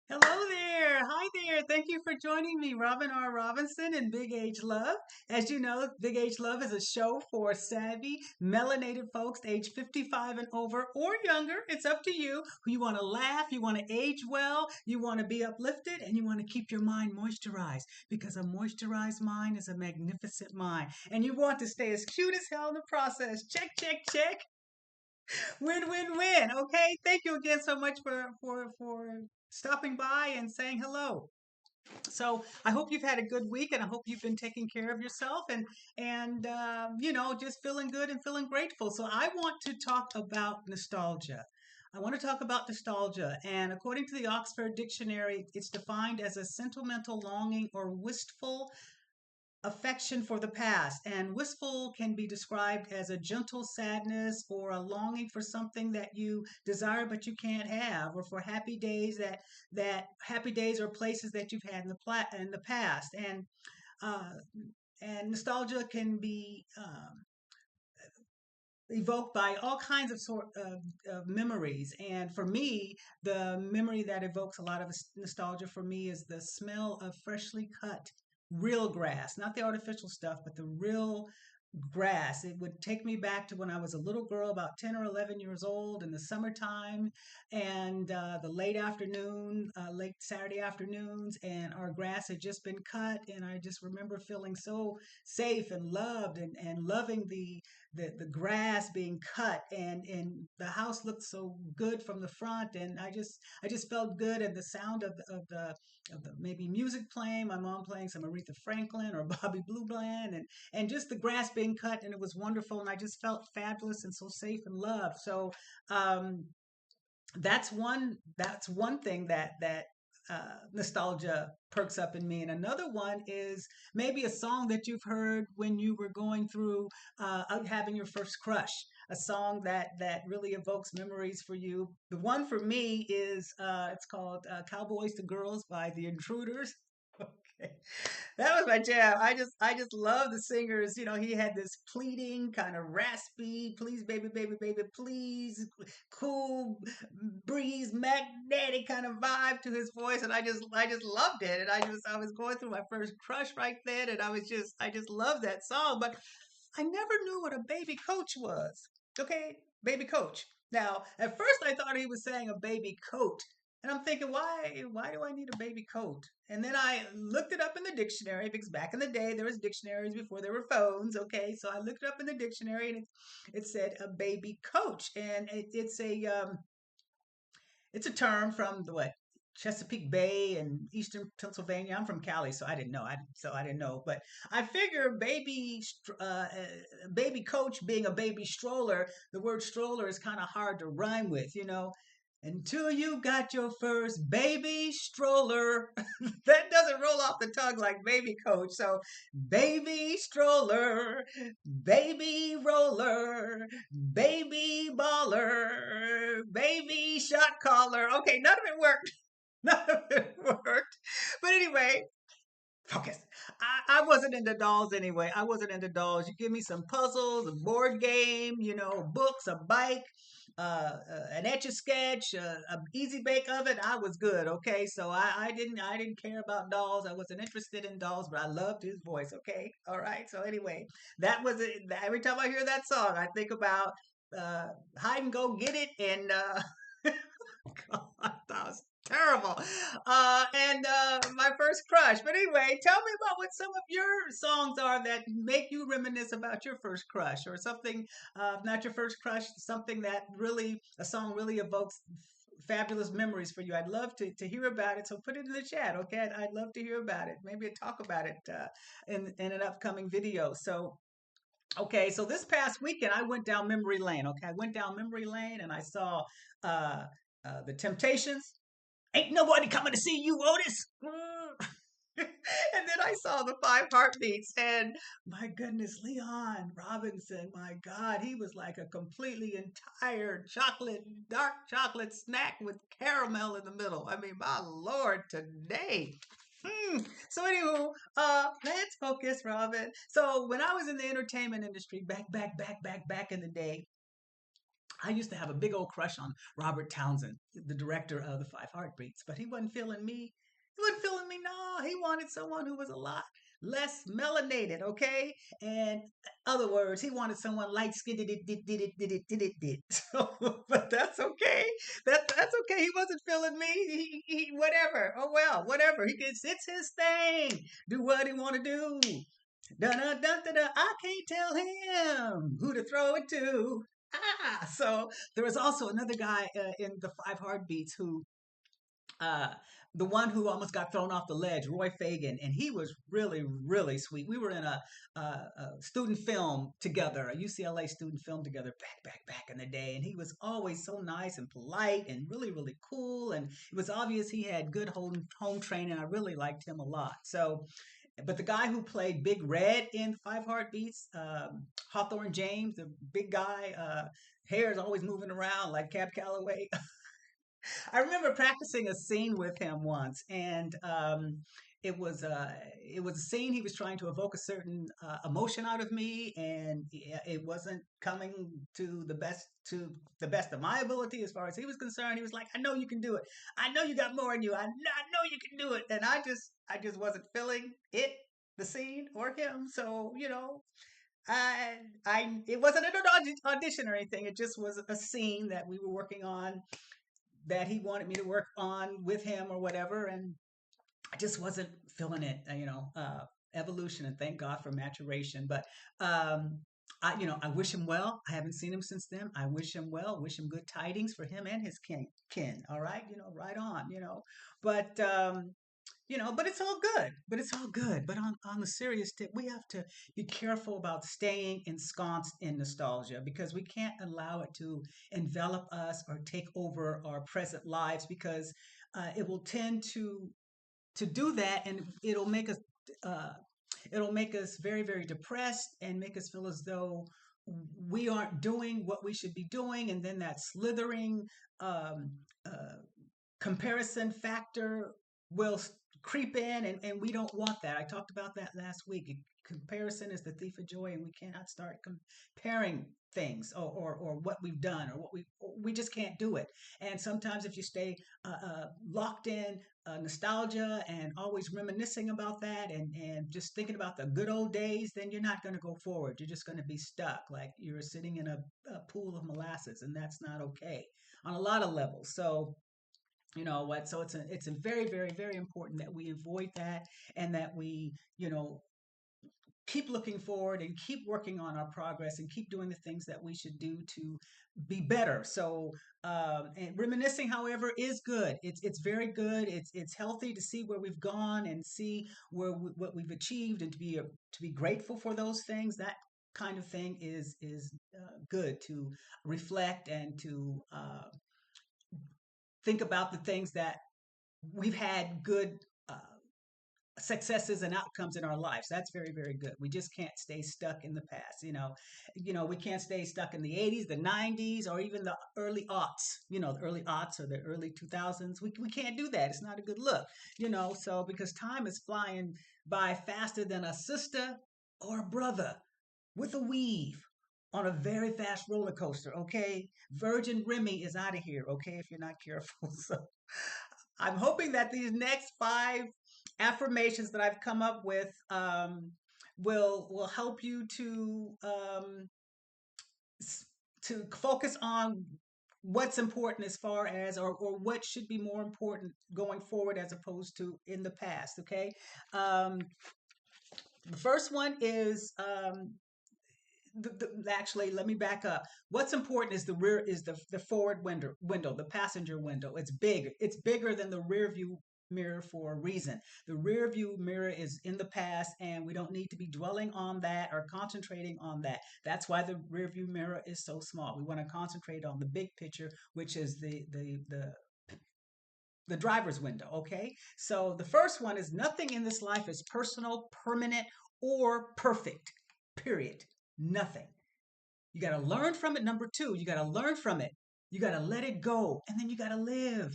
Hello there. Hi there. Thank you for joining me, Robin R. Robinson and Big Age Love. As you know, Big Age Love is a show for savvy, melanated folks age 55 and over or younger. It's up to you. You want to laugh, you want to age well, you want to be uplifted, and you want to keep your mind moisturized because a moisturized mind is a magnificent mind. And you want to stay as cute as hell in the process. Check, check, check. Win, win, win. Okay. Thank you again so much for stopping by and saying hello. So I hope you've had a good week, and I hope you've been taking care of yourself and just feeling good and feeling grateful. So I want to talk about nostalgia. I want to talk about nostalgia, and according to the Oxford Dictionary, it's defined as a sentimental longing or wistful affection for the past. And wistful can be described as a gentle sadness or a longing for something that you desire but you can't have, or for happy days that happy days or places that you've had in the past. Uh, and nostalgia can be evoked by all kinds of memories. And for me, the memory that evokes a lot of nostalgia for me is the smell of freshly cut real grass, not the artificial stuff, but the real grass. It would take me back to when I was a little girl, about 10 or 11 years old, in the summertime, and the late Saturday afternoons, and our grass had just been cut. And I just remember feeling so safe and loved, and loving the grass being cut, and the house looked so good from the front, and I just felt good. And the sound of the maybe music playing, my mom playing some Aretha Franklin or Bobby Blue Bland, and just the grass being cut, and it was wonderful, and I just felt fabulous and so safe and loved. So um, that's one thing that nostalgia perks up in me. And another one is maybe a song that you've heard when you were going through out having your first crush. A song that really evokes memories for you. The one for me is it's called "Cowboys to Girls" by the Intruders. Okay. That was my jam. I just love the singers. He had this pleading, kind of raspy, please baby, baby, baby, please, cool breeze, magnetic kind of vibe to his voice, and I just loved it. And I was going through my first crush right then, and I just loved that song. But I never knew what a baby coach was. Okay, baby coach. Now, at first I thought he was saying a baby coat. And I'm thinking, why do I need a baby coat? And then I looked it up in the dictionary, because back in the day there was dictionaries before there were phones. Okay, so I looked it up in the dictionary, and it said a baby coach, and it's a term from the what, Chesapeake Bay and Eastern Pennsylvania. I'm from Cali, so I didn't know. I didn't know, but I figure baby coach being a baby stroller. The word stroller is kind of hard to rhyme with. Until you got your first baby stroller. That doesn't roll off the tongue like baby coach. So, baby stroller, baby roller, baby baller, baby shot caller. Okay, none of it worked. None of it worked. But anyway, focus. I wasn't into dolls anyway. I wasn't into dolls. You give me some puzzles, a board game, books, a bike, an etch a sketch, a easy bake oven. I was good. Okay, so I didn't care about dolls. I wasn't interested in dolls, but I loved his voice. Okay, all right. So anyway, that was it. Every time I hear that song, I think about hide and go get it, and God, that was terrible. And my first crush. But anyway, tell me about what some of your songs are that make you reminisce about your first crush, or something, not your first crush, something that really, a song really evokes fabulous memories for you. I'd love to hear about it. So put it in the chat, okay? I'd love to hear about it. Maybe talk about it in an upcoming video. So, okay, so this past weekend I went down memory lane. Okay, I went down memory lane, and I saw uh, the Temptations. Ain't nobody coming to see you, Otis. And then I saw the Five Heartbeats, and my goodness, Leon Robinson, my God, he was like a completely entire dark chocolate snack with caramel in the middle. I mean, my Lord, today. So anywho, let's focus, Robin. So when I was in the entertainment industry back in the day, I used to have a big old crush on Robert Townsend, the director of The Five Heartbeats, but he wasn't feeling me. He wasn't feeling me. No, he wanted someone who was a lot less melanated, okay? And other words, he wanted someone light skinned. So, but that's okay. That's okay. He wasn't feeling me. Whatever. Oh well, whatever. It's his thing. Do what he want to do. Dun dun dun dun. Dun. I can't tell him who to throw it to. So there was also another guy in the Five Heartbeats who, uh, the one who almost got thrown off the ledge, Roy Fagan, and he was really, really sweet. We were in a student film together, a UCLA student film together back in the day, and he was always so nice and polite and really, really cool. And it was obvious he had good home training. I really liked him a lot. So but the guy who played Big Red in Five Heartbeats, Hawthorne James, the big guy, hair is always moving around like Cab Calloway. I remember practicing a scene with him once, and it was uh, it was a scene he was trying to evoke a certain emotion out of me, and it wasn't coming to the best of my ability as far as he was concerned. He was like, "I know you can do it. I know you got more in you. I know you can do it." And I just wasn't feeling it, the scene, or him. So it wasn't an audition or anything. It just was a scene that we were working on that he wanted me to work on with him or whatever, and I just wasn't feeling it. Evolution, and thank God for maturation. But I wish him well. I haven't seen him since then. I wish him well. Wish him good tidings for him and his kin. All right, right on. But but it's all good. But it's all good. But on the serious tip, we have to be careful about staying ensconced in nostalgia because we can't allow it to envelop us or take over our present lives because it will tend to do that, and uh, it'll make us very, very depressed and make us feel as though we aren't doing what we should be doing, and then that slithering um, uh, comparison factor will creep in, and we don't want that. I talked about that last week. Comparison is the thief of joy, and we cannot start comparing things or what we've done or we just can't do it. And sometimes if you stay locked in nostalgia and always reminiscing about that and just thinking about the good old days, then you're not going to go forward. You're just going to be stuck like you're sitting in a pool of molasses, and that's not okay on a lot of levels. So you know what, so it's a very, very, very important that we avoid that, and that we keep looking forward and keep working on our progress and keep doing the things that we should do to be better. So and reminiscing, however, is good. It's very good. It's healthy to see where we've gone and see what we've achieved, and to be grateful for those things. That kind of thing is good to reflect and to think about the things that we've had good successes and outcomes in our lives. That's very, very good. We just can't stay stuck in the past. We can't stay stuck in the 80s, the 90s, or even the early aughts. The early aughts or the early 2000s. We can't do that. It's not a good look. So because time is flying by faster than a sister or a brother with a weave on a very fast roller coaster. Okay, Virgin Remy is out of here. Okay, if you're not careful. So I'm hoping that these next five affirmations that I've come up with will help you to focus on what's important as far as or what should be more important going forward as opposed to in the past. Okay, um, the first one is actually, let me back up. What's important is the forward window, the passenger window. It's big. It's bigger than the rear view mirror for a reason. The rear view mirror is in the past, and we don't need to be dwelling on that or concentrating on that. That's why the rear view mirror is so small. We want to concentrate on the big picture, which is the driver's window. Okay, so the first one is nothing in this life is personal, permanent, or perfect. Period. Nothing. You got to learn from it. Number two, you got to learn from it. You got to let it go, and then you got to live.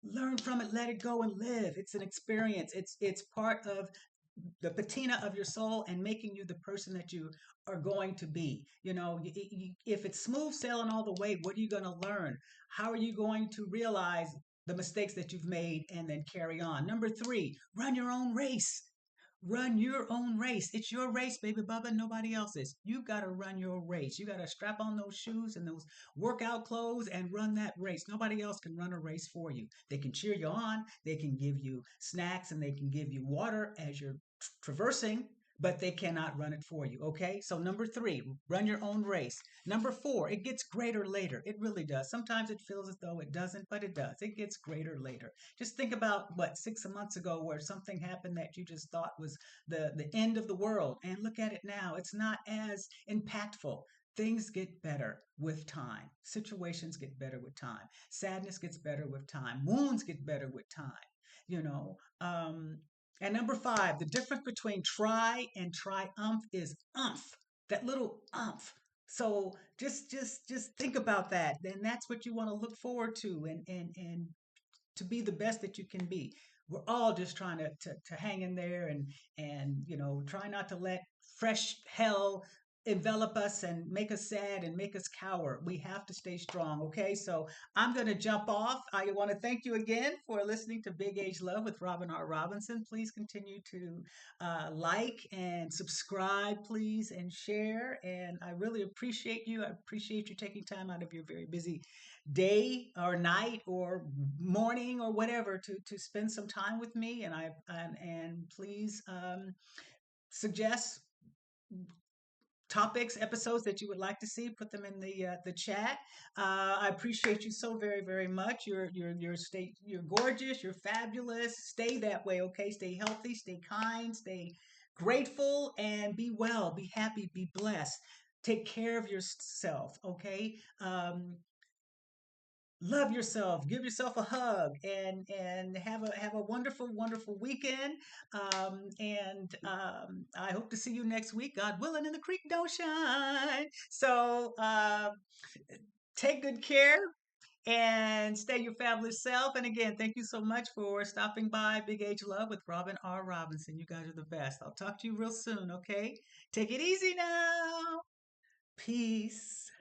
Learn from it, let it go, and live. It's an experience. It's part of the patina of your soul and making you the person that you are going to be. If it's smooth sailing all the way, what are you going to learn? How are you going to realize the mistakes that you've made and then carry on? Number three, run your own race. Run your own race. It's your race, baby Bubba, nobody else's. You got to run your race. You got to strap on those shoes and those workout clothes and run that race. Nobody else can run a race for you. They can cheer you on, they can give you snacks, and they can give you water as you're traversing, but they cannot run it for you. Okay? So, number three, run your own race. Number four, it gets greater later. It really does. Sometimes it feels as though it doesn't, but it does. It gets greater later. Just think about what 6 months ago where something happened that you just thought was the end of the world, and look at it now. It's not as impactful. Things get better with time. Situations get better with time. Sadness gets better with time. Wounds get better with time. You know. And number five, the difference between try and triumph is umph. That little umph. So just think about that. And that's what you want to look forward to, and to be the best that you can be. We're all just trying to hang in there, and try not to let fresh hell envelop us and make us sad and make us cower. We have to stay strong. Okay, so I'm going to jump off. I want to thank you again for listening to Big Age Love with Robin R. Robinson. Please continue to like and subscribe, please, and share. And I really appreciate you. I appreciate you taking time out of your very busy day or night or morning or whatever to spend some time with me. And please suggest topics, episodes that you would like to see. Put them in the chat. I appreciate you so very very much. You're gorgeous. You're fabulous. Stay that way, okay? Stay healthy. Stay kind. Stay grateful and be well. Be happy. Be blessed. Take care of yourself, okay? Love yourself, give yourself a hug, and have a wonderful wonderful weekend. And I hope to see you next week, God willing, and the creek don't shine. So take good care and stay your fabulous self. And again, thank you so much for stopping by Big Age Love with Robin R. Robinson. You guys are the best. I'll talk to you real soon. Okay, take it easy now. Peace.